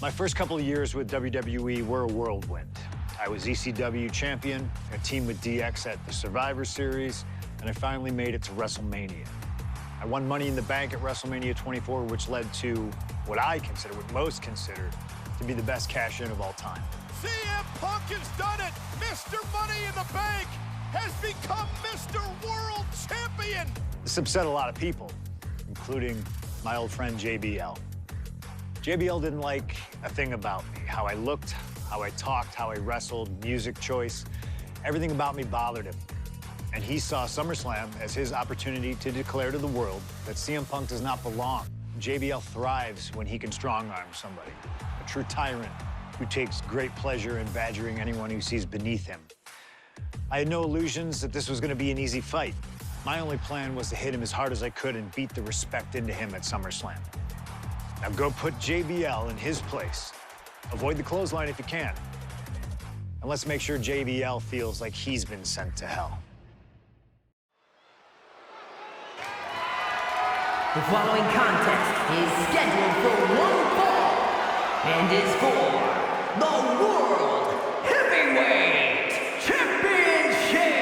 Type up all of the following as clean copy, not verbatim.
My first couple of years with WWE were a whirlwind. I was ECW champion, a team with DX at the Survivor Series, and I finally made it to WrestleMania. I won Money in the Bank at WrestleMania 24, which led to what most consider to be the best cash-in of all time. CM Punk has done it! Mr. Money in the Bank has become Mr. World Champion! This upset a lot of people, including my old friend JBL. JBL didn't like a thing about me, how I looked, how I talked, how I wrestled, music choice. Everything about me bothered him. And he saw SummerSlam as his opportunity to declare to the world that CM Punk does not belong. JBL thrives when he can strong-arm somebody, a true tyrant who takes great pleasure in badgering anyone who sees beneath him. I had no illusions that this was going to be an easy fight. My only plan was to hit him as hard as I could and beat the respect into him at SummerSlam. Now go put JBL in his place. Avoid the clothesline if you can. And let's make sure JBL feels like he's been sent to hell. The following contest is scheduled for one fall and is for the World Heavyweight Championship!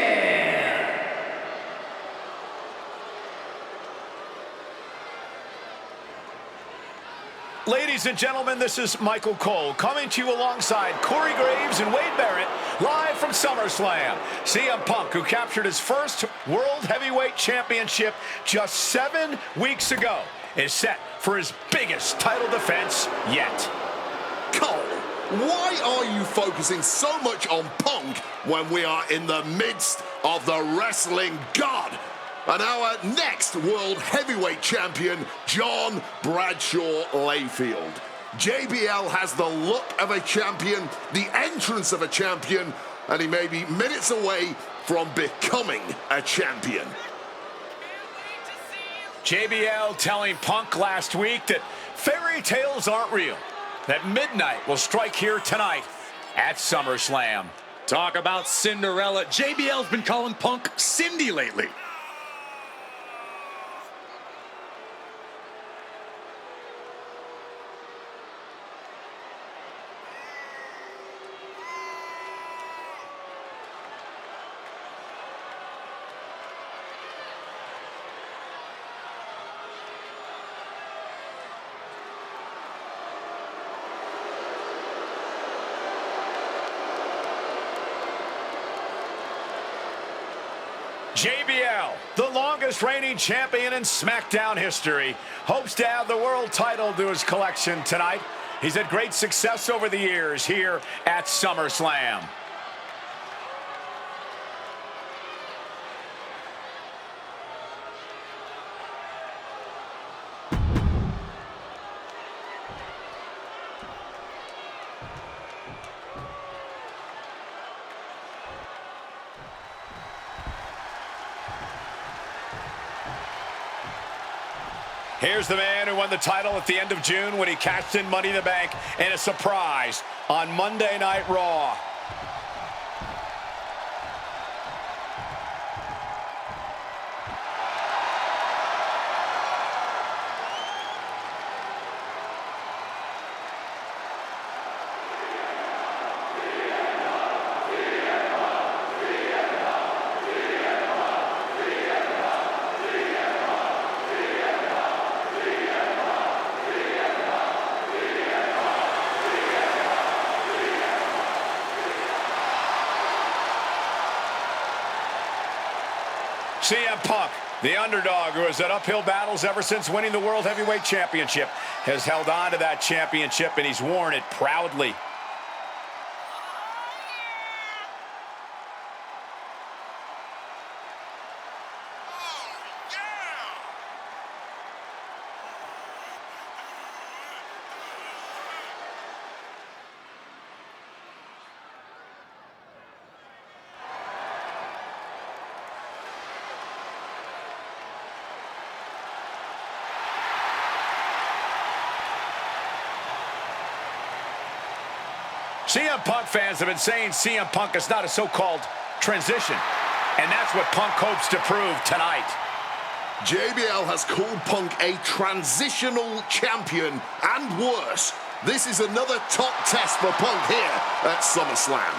Ladies and gentlemen, this is Michael Cole coming to you alongside Corey Graves and Wade Barrett, live from SummerSlam. CM Punk, who captured his first World Heavyweight Championship just 7 weeks ago, is set for his biggest title defense yet. Cole, why are you focusing so much on Punk when we are in the midst of the wrestling god? And our next World Heavyweight Champion, John Bradshaw Layfield. JBL has the look of a champion, the entrance of a champion, and he may be minutes away from becoming a champion. JBL telling Punk last week that fairy tales aren't real, that midnight will strike here tonight at SummerSlam. Talk about Cinderella. JBL's been calling Punk Cindy lately. JBL, the longest reigning champion in SmackDown history, hopes to add the world title to his collection tonight. He's had great success over the years here at SummerSlam. Here's the man who won the title at the end of June when he cashed in Money in the Bank in a surprise on Monday Night Raw. CM Punk, the underdog who has had uphill battles ever since winning the World Heavyweight Championship, has held on to that championship and he's worn it proudly. CM Punk fans have been saying CM Punk is not a so-called transition, and that's what Punk hopes to prove tonight. JBL has called Punk a transitional champion, and worse. This is another top test for Punk here at SummerSlam.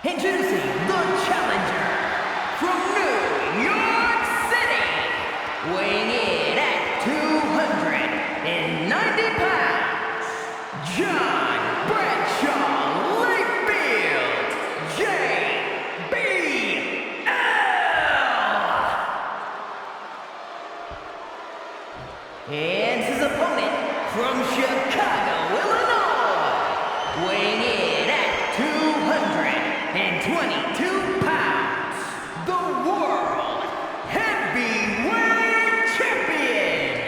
Introducing the challenger from New York City, weighing in at 290 pounds, John Bradshaw Layfield, JBL. And his opponent from Chicago, Illinois, weighing in at 222 pounds, the World Heavyweight Champion,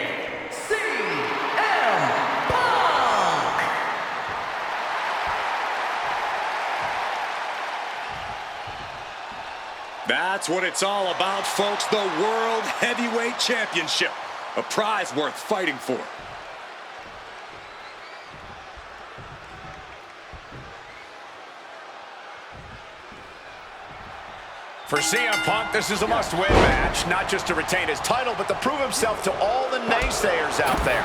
CM Punk. That's what it's all about, folks. The World Heavyweight Championship. A prize worth fighting for. For CM Punk, this is a must-win match, not just to retain his title, but to prove himself to all the naysayers out there.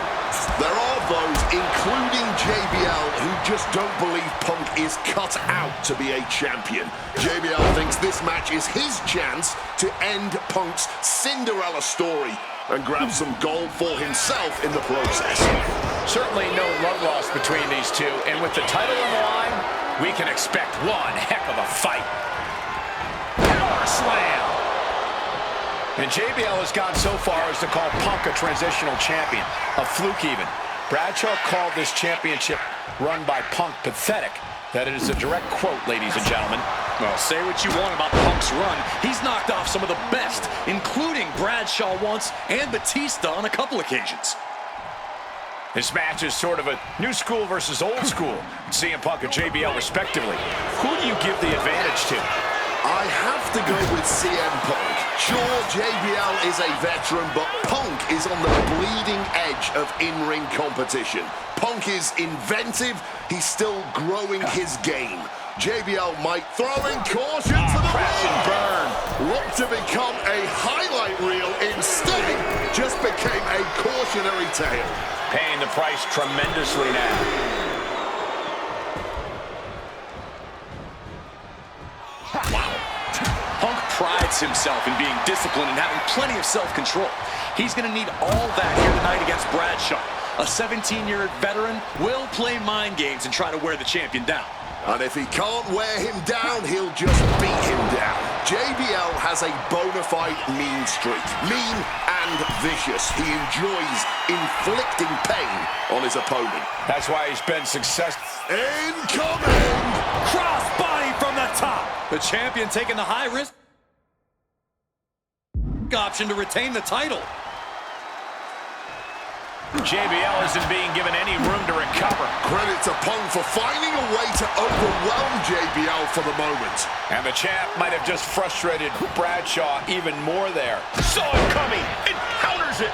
There are those, including JBL, who just don't believe Punk is cut out to be a champion. JBL thinks this match is his chance to end Punk's Cinderella story and grab some gold for himself in the process. Certainly no love lost between these two, and with the title on the line, we can expect one heck of a fight. Power slam! And JBL has gone so far as to call Punk a transitional champion, a fluke even. Bradshaw called this championship run by Punk pathetic. That is a direct quote, ladies and gentlemen. Well, say what you want about Punk's run. He's knocked off some of the best, including Bradshaw once and Batista on a couple occasions. This match is sort of a new school versus old school. CM Punk and JBL respectively. Who do you give the advantage to? I have to go with CM Punk. Sure, JBL is a veteran, but Punk is on the bleeding edge of in-ring competition. Punk is inventive. He's still growing his game. JBL might throw in caution to the crash and burn. Look to become a highlight reel instead. Just became a cautionary tale. Paying the price tremendously now. Punk prides himself in being disciplined and having plenty of self-control. He's going to need all that here tonight against Bradshaw. A 17-year veteran will play mind games and try to wear the champion down. And if he can't wear him down, he'll just beat him down. JBL has a bona fide mean streak. Mean and vicious. He enjoys inflicting pain on his opponent. That's why he's been successful. Incoming! Cross body from the top. The champion taking the high risk option to retain the title. JBL isn't being given any room to recover. Credit to Punk for finding a way to overwhelm JBL for the moment. And the champ might have just frustrated Bradshaw even more there. Saw it coming, and counters it.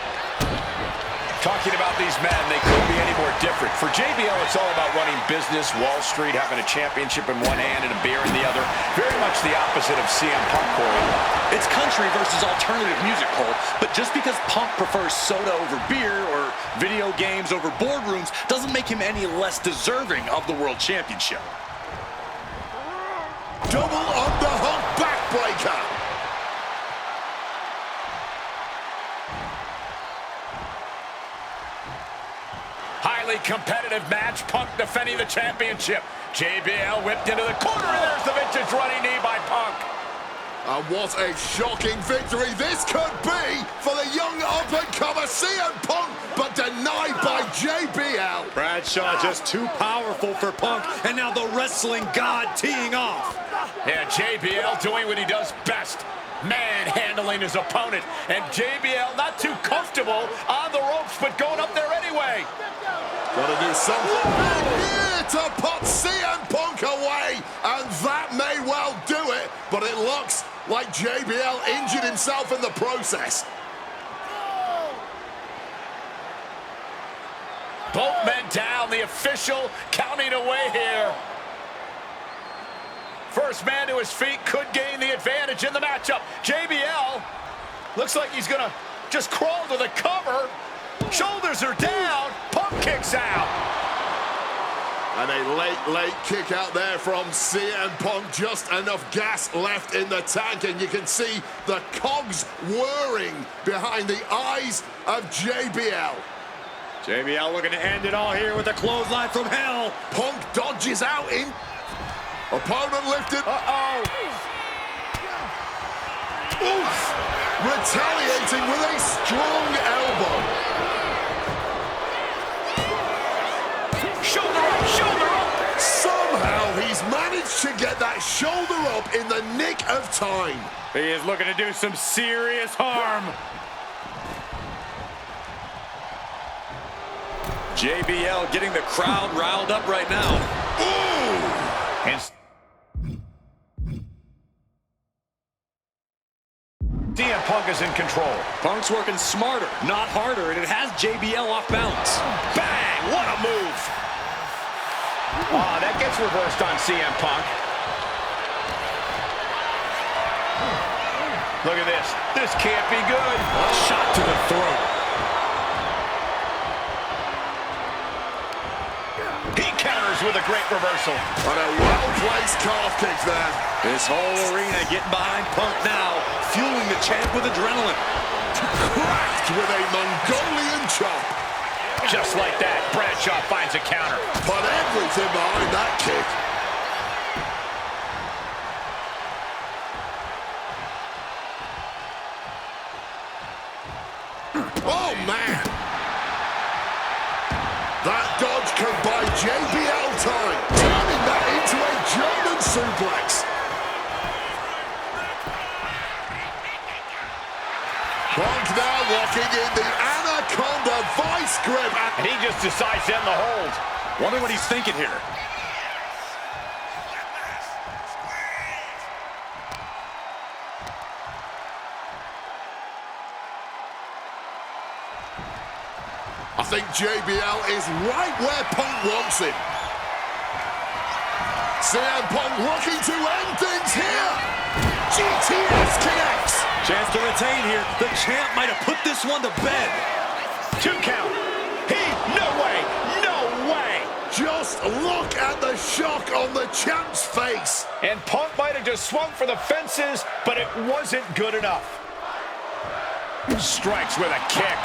Talking about these men, they couldn't be any more different. For JBL, it's all about running business, Wall Street, having a championship in one hand and a beer in the other. Very much the opposite of CM Punk, Corey. It's country versus alternative music, Cole. But just because Punk prefers soda over beer or video games over boardrooms doesn't make him any less deserving of the World Championship. Double underhook backbreaker. Highly competitive match. Punk defending the championship. JBL whipped into the corner, and there's the vintage running knee by Punk. And what a shocking victory this could be for the young up-and-comer CM Punk, but denied by JBL. Bradshaw just too powerful for Punk, and now the wrestling god teeing off. Yeah, JBL doing what he does best. Manhandling his opponent. And JBL not too comfortable on the ropes, but going up there anyway. Gotta do something here to put CM Punk away, and that may well do it, but it looks like JBL injured himself in the process. Both men down, the official counting away here. First man to his feet could gain the advantage in the matchup. JBL looks like he's gonna just crawl to the cover. Shoulders are down, Punk kicks out. And a late kick out there from CM Punk. Just enough gas left in the tank, and you can see the cogs whirring behind the eyes of JBL. JBL looking to end it all here with a clothesline from hell. Punk dodges out in. Opponent lifted. Uh-oh. Oof! Retaliating with a strong elbow. Shoulder up, shoulder up. Somehow he's managed to get that shoulder up in the nick of time. He is looking to do some serious harm. JBL getting the crowd riled up right now. Ooh! And CM Punk is in control. Punk's working smarter, not harder, and it has JBL off balance. Bang! What a move! That gets reversed on CM Punk. Look at this. This can't be good. Shot to the throat. He counters with a great reversal. And a well-placed calf kick there. This whole arena getting behind Punk now, fueling the champ with adrenaline. Cracked with a Mongolian chop. Just like that, Bradshaw finds a counter. Put everything behind that kick. Oh, man. That dodge can buy JBL time, turning that into a German suplex. Punk now locking in the Anaconda vice grip. And he just decides to end the hold. Wonder what he's thinking here. I think JBL is right where Punk wants him. CM Punk looking to end things here. GTS connects. Chance to retain here. The champ might have put this one to bed. 2 count. No way, no way. Just look at the shock on the champ's face. And Punk might have just swung for the fences, but it wasn't good enough. Strikes with a kick.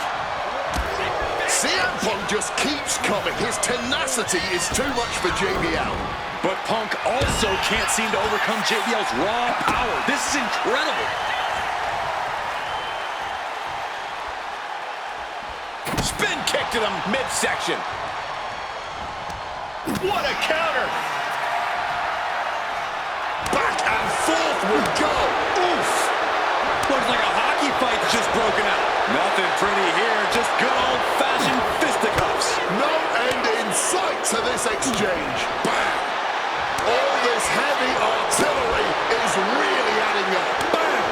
CM Punk just keeps coming. His tenacity is too much for JBL. But Punk also can't seem to overcome JBL's raw power. This is incredible. Spin kick to the midsection. What a counter. Back and forth we go. Oof. Looks like a hockey fight's just broken out. Nothing pretty here, just good old-fashioned fisticuffs. No end in sight to this exchange. Bam. All this heavy artillery is really adding up. Bam.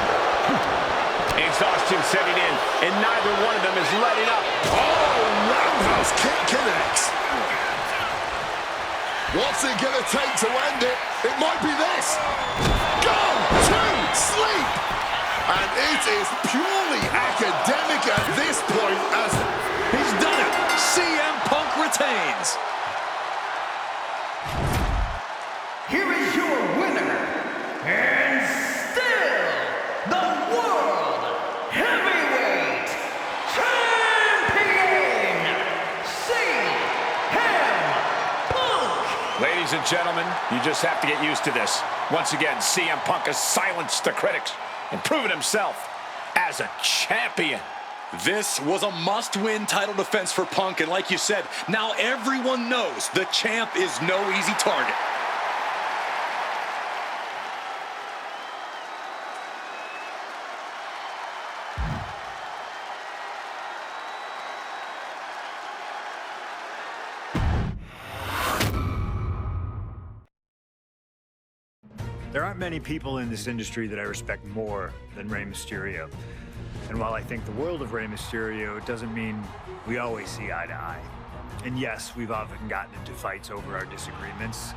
Exhaustion setting in, and neither one of them is letting up. Oh, roundhouse kick connects. What's it gonna take to end it? It might be this. Go to sleep. And it is purely academic at this point as He's done it. CM Punk retains. Here is your winner, and still the World Heavyweight Champion, CM Punk. Ladies and gentlemen, you just have to get used to this. Once again, CM Punk has silenced the critics and proven himself as a champion. This was a must-win title defense for Punk, and like you said, now everyone knows the champ is no easy target. There aren't many people in this industry that I respect more than Rey Mysterio. And while I think the world of Rey Mysterio, it doesn't mean we always see eye to eye. And yes, we've often gotten into fights over our disagreements,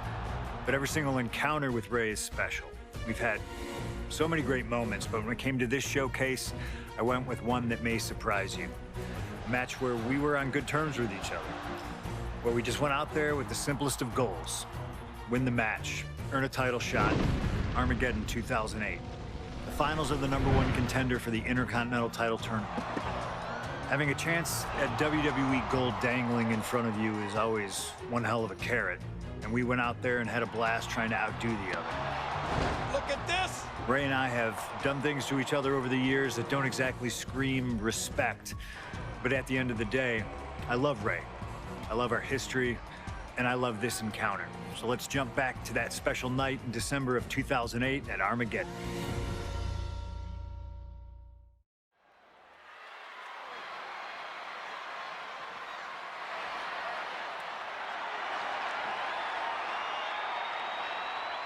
but every single encounter with Rey is special. We've had so many great moments, but when it came to this showcase, I went with one that may surprise you. A match where we were on good terms with each other, where we just went out there with the simplest of goals. Win the match, earn a title shot, Armageddon 2008. The finals of the #1 contender for the Intercontinental title tournament. Having a chance at WWE gold dangling in front of you is always one hell of a carrot, and we went out there and had a blast trying to outdo the other. Look at this! Rey and I have done things to each other over the years that don't exactly scream respect, but at the end of the day, I love Rey. I love our history, and I love this encounter. So let's jump back to that special night in December of 2008 at Armageddon.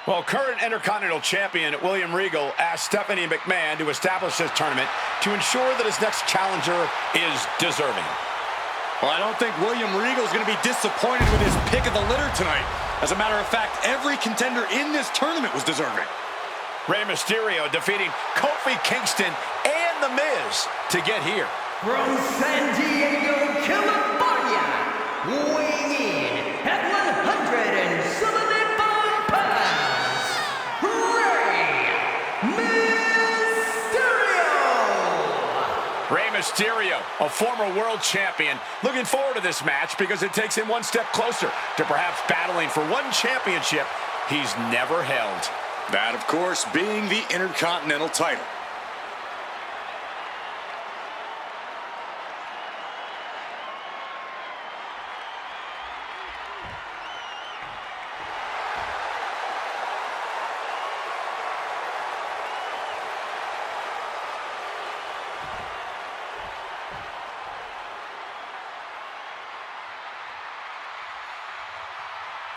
Well, current Intercontinental Champion William Regal asked Stephanie McMahon to establish this tournament to ensure that his next challenger is deserving. Well, I don't think William Regal is going to be disappointed with his pick of the litter tonight. As a matter of fact, every contender in this tournament was deserving. Rey Mysterio defeating Kofi Kingston and The Miz to get here. From San Diego, California, weighing in at 175 pounds, Rey Mysterio, a former world champion, looking forward to this match because it takes him one step closer to perhaps battling for one championship he's never held. That, of course, being the Intercontinental title.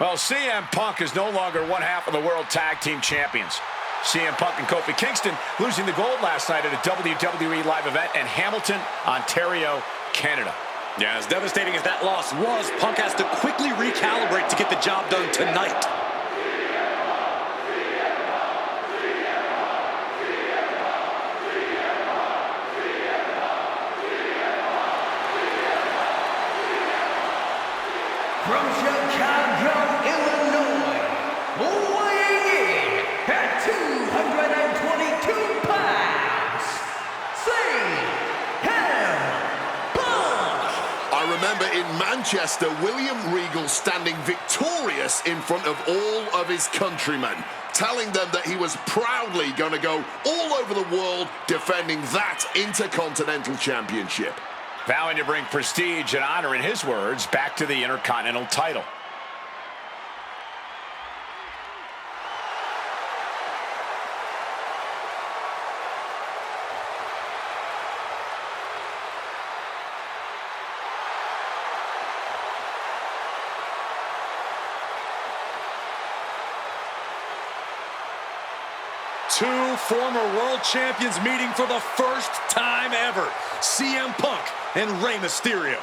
Well, CM Punk is no longer one half of the World Tag Team Champions. CM Punk and Kofi Kingston losing the gold last night at a WWE live event in Hamilton, Ontario, Canada. Yeah, as devastating as that loss was, Punk has to quickly recalibrate to get the job done tonight. From Chicago, Illinois, weighing in at 222 pounds, CM Punk! I remember in Manchester, William Regal standing victorious in front of all of his countrymen, telling them that he was proudly going to go all over the world defending that Intercontinental Championship. Vowing to bring prestige and honor, in his words, back to the Intercontinental title. Two former world champions meeting for the first time ever. CM Punk and Rey Mysterio.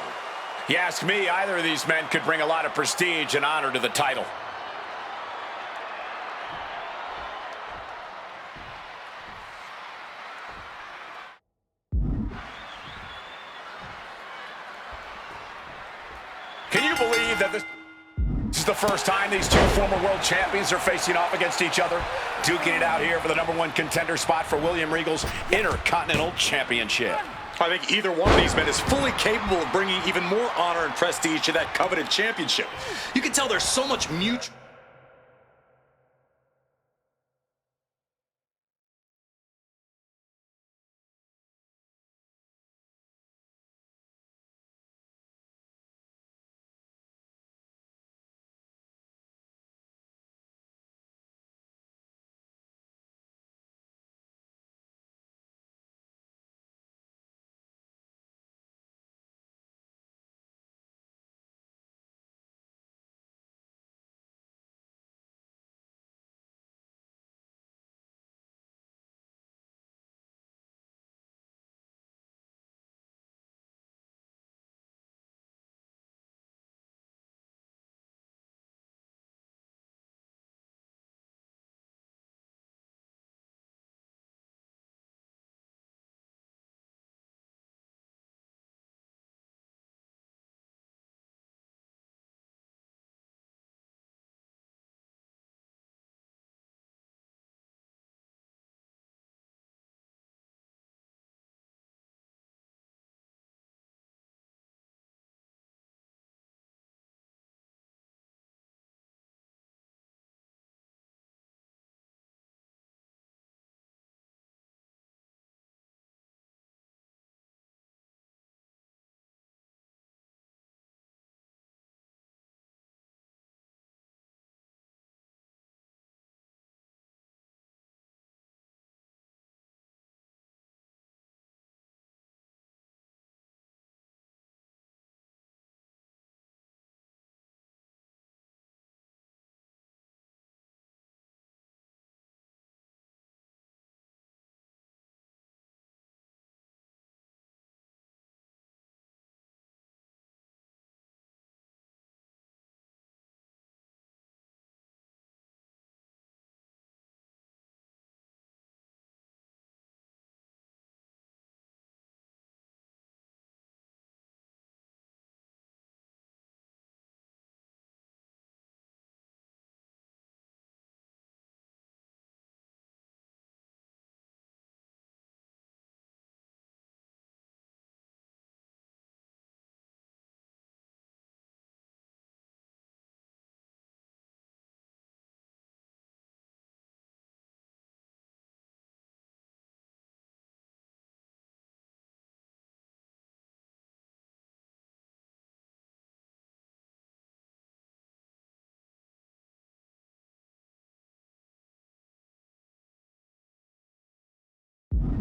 You ask me, either of these men could bring a lot of prestige and honor to the title. Can you believe that this is the first time these two former world champions are facing off against each other? Duking it out here for the #1 contender spot for William Regal's Intercontinental Championship. I think either one of these men is fully capable of bringing even more honor and prestige to that coveted championship. You can tell there's so much mutual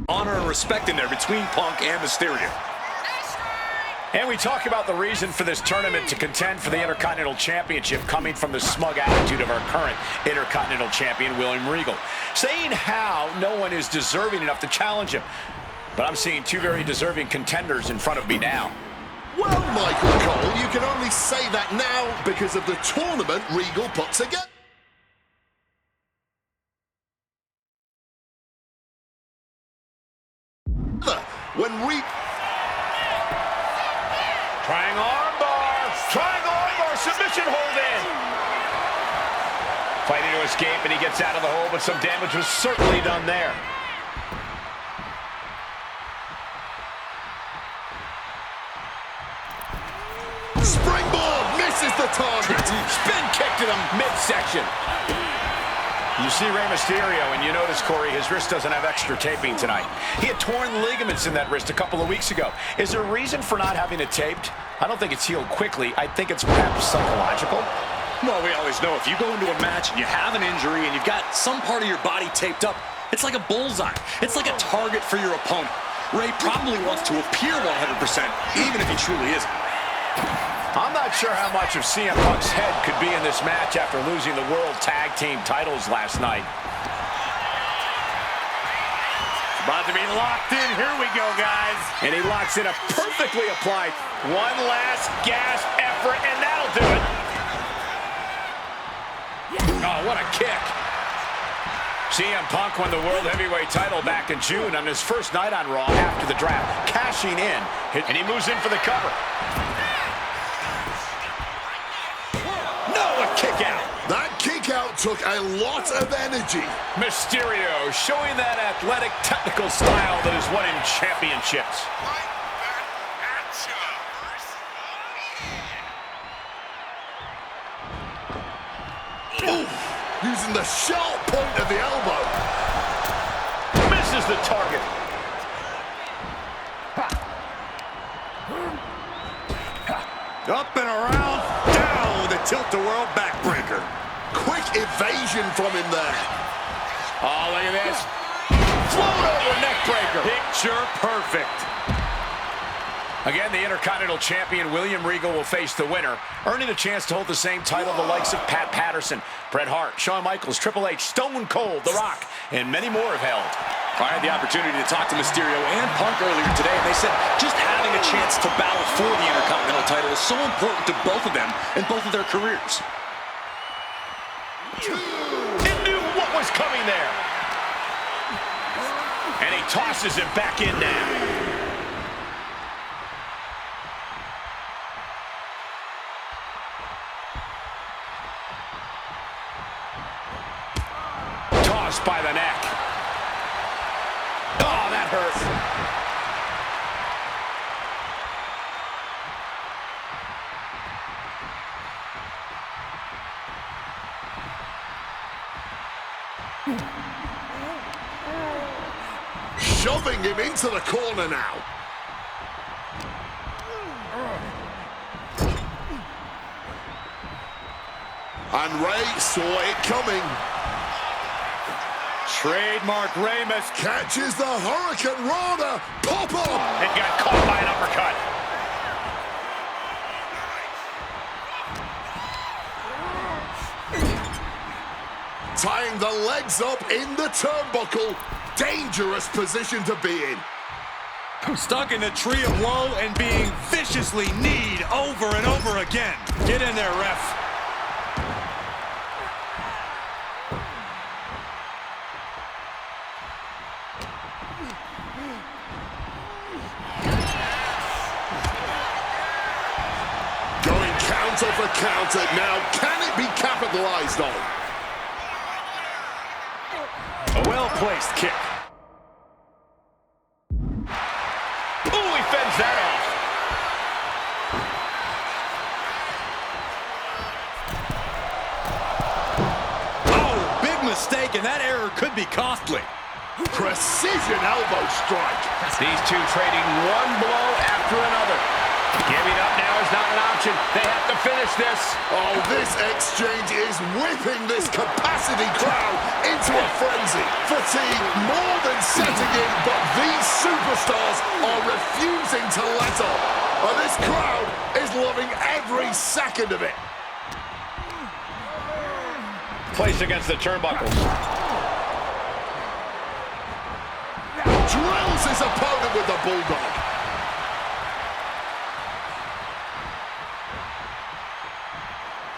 honor and respect in there between Punk and Mysterio. And we talk about the reason for this tournament to contend for the Intercontinental Championship coming from the smug attitude of our current Intercontinental Champion, William Regal, saying how no one is deserving enough to challenge him. But I'm seeing two very deserving contenders in front of me now. Well, Michael Cole, you can only say that now because of the tournament Regal put together. When Triangle armbar, submission hold in. Fighting to escape, and he gets out of the hole, but some damage was certainly done there. Springboard misses the target. Spin kick to the midsection. You see Rey Mysterio, and you notice, Corey, his wrist doesn't have extra taping tonight. He had torn ligaments in that wrist a couple of weeks ago. Is there a reason for not having it taped? I don't think it's healed quickly. I think it's perhaps psychological. Well, we always know if you go into a match and you have an injury and you've got some part of your body taped up, it's like a bullseye. It's like a target for your opponent. Rey probably wants to appear 100%, even if he truly isn't. I'm not sure how much of CM Punk's head could be in this match after losing the World Tag Team titles last night. About to be locked in. Here we go, guys. And he locks in a perfectly applied one last gasp effort, and that'll do it. Oh, what a kick. CM Punk won the World Heavyweight title back in June on his first night on Raw after the draft, cashing in, and he moves in for the cover. No, a kick out. That kick out took a lot of energy. Mysterio showing that athletic, technical style that has won him championships. Ooh, using the sharp point of the elbow. Misses the target. Up and around, down with a tilt-the-world backbreaker. Quick evasion from him there. Oh, look at this. Float over neckbreaker. Picture perfect. Again, the Intercontinental Champion, William Regal, will face the winner, earning a chance to hold the same title the likes of Pat Patterson, Bret Hart, Shawn Michaels, Triple H, Stone Cold, The Rock, and many more have held. I had the opportunity to talk to Mysterio and Punk earlier today, and they said just having a chance to battle for the Intercontinental title is so important to both of them in both of their careers. He knew what was coming there. And he tosses it back in now. Tossed by the neck. Oh, that hurt. Shoving him into the corner now. And Rey saw it coming. Trademark Ramus. Catches the Hurricane Rana. Pop up. And got caught by an uppercut. Tying the legs up in the turnbuckle. Dangerous position to be in. Stuck in the tree of woe and being viciously kneed over and over again. Get in there, ref. Going counter for counter now. Can it be capitalized on? A well-placed kick. Ooh, he fends that off. Oh, big mistake, and that error could be costly. Precision elbow strike. These two trading one blow after another. Giving up now is not an option. They have to finish this. Oh, this exchange is whipping this capacity crowd into a frenzy. Fatigue more than setting in, but these superstars are refusing to let up. And this crowd is loving every second of it. Placed against the turnbuckles. Drills his opponent with the bulldog.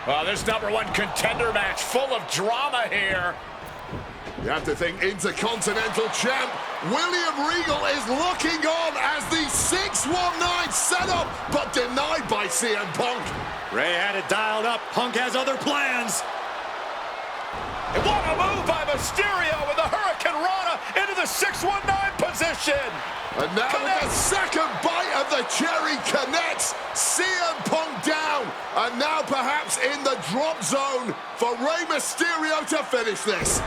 Well, this #1 contender match full of drama here. You have to think Intercontinental Champ William Regal is looking on as the 619 setup, but denied by CM Punk. Ray had it dialed up. Punk has other plans. And what a move by Mysterio with the Hurricane Rana into the 619 position. And now with the second bite of the cherry connects, CM Punk down, and now perhaps in the drop zone for Rey Mysterio to finish this.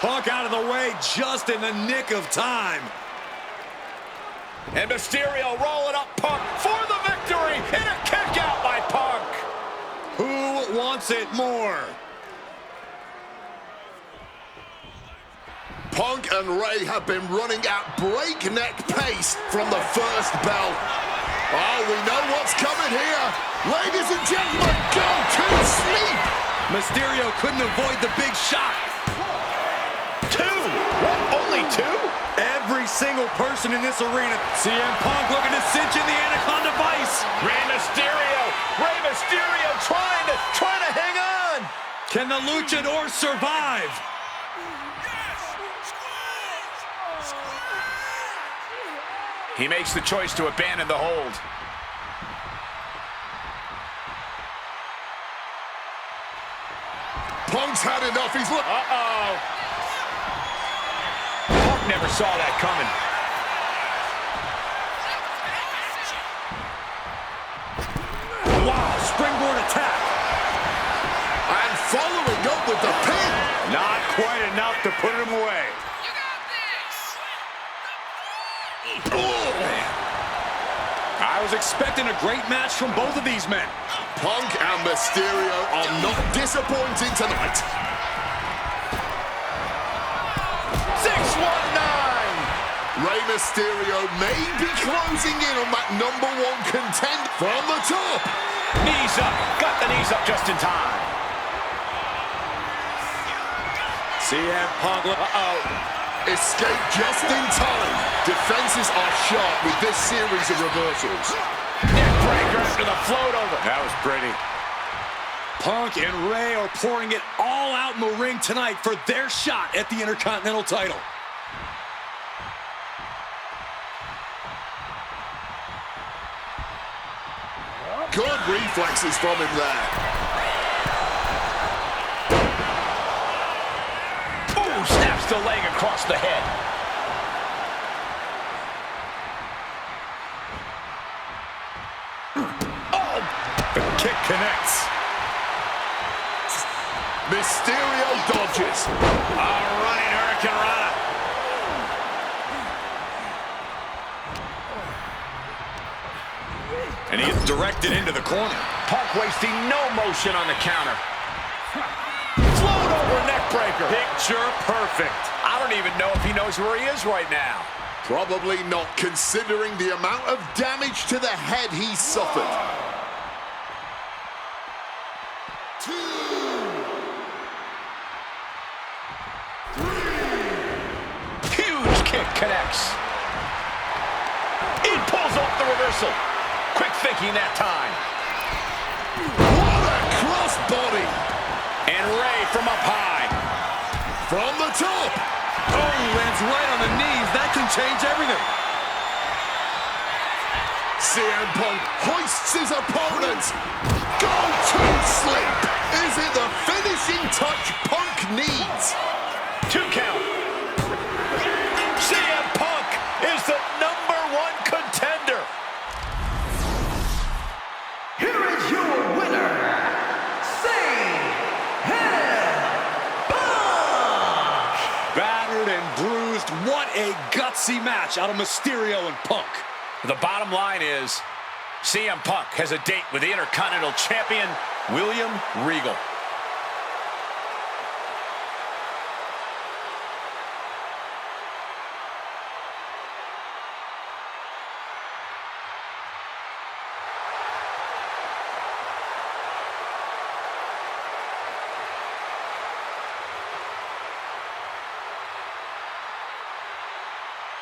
Punk out of the way just in the nick of time. And Mysterio rolling up Punk for the victory and a kick out by Punk. Who wants it more? Punk and Ray have been running at breakneck pace from the first bell. Oh, we know what's coming here. Ladies and gentlemen, go to sleep. Mysterio couldn't avoid the big shot. Two? What, only two? Every single person in this arena. CM Punk looking to cinch in the Anaconda Vice. Rey Mysterio trying to hang on. Can the Luchador survive? He makes the choice to abandon the hold. Punk's had enough. He's look. Uh-oh. Punk never saw that coming. Wow, springboard attack. And following up with the pin. Not quite enough to put him away. I was expecting a great match from both of these men. Punk and Mysterio are not disappointing tonight. 619! Rey Mysterio may be closing in on that #1 contender from the top. Knees up. Got the knees up just in time. CM Punk. Escape just in time. Defenses are sharp with this series of reversals. Neckbreaker after the float over. That was pretty. Punk and Ray are pouring it all out in the ring tonight for their shot at the Intercontinental title. Good reflexes from him there. Ooh, snaps the leg across the head. Oh, the kick connects. Mysterio dodges. Running Hurricane Rana. And he is directed into the corner. Punk wasting no motion on the counter. Float over neckbreaker. Picture perfect. I don't even know if he knows where he is right now. Probably not, considering the amount of damage to the head he's suffered. Huge kick connects. He pulls off the reversal. Quick thinking that time. What a crossbody. And Ray from up high. From the top. Oh, lands right on the knees. That can change everything. CM Punk hoists his opponent. Go to sleep. Is it the finishing touch Punk needs? 2 count. CM Punk is the #1 contender. Here is your winner, Punk! Battered and bruised. What a gutsy match out of Mysterio and Punk. The bottom line is, CM Punk has a date with the Intercontinental Champion, William Regal.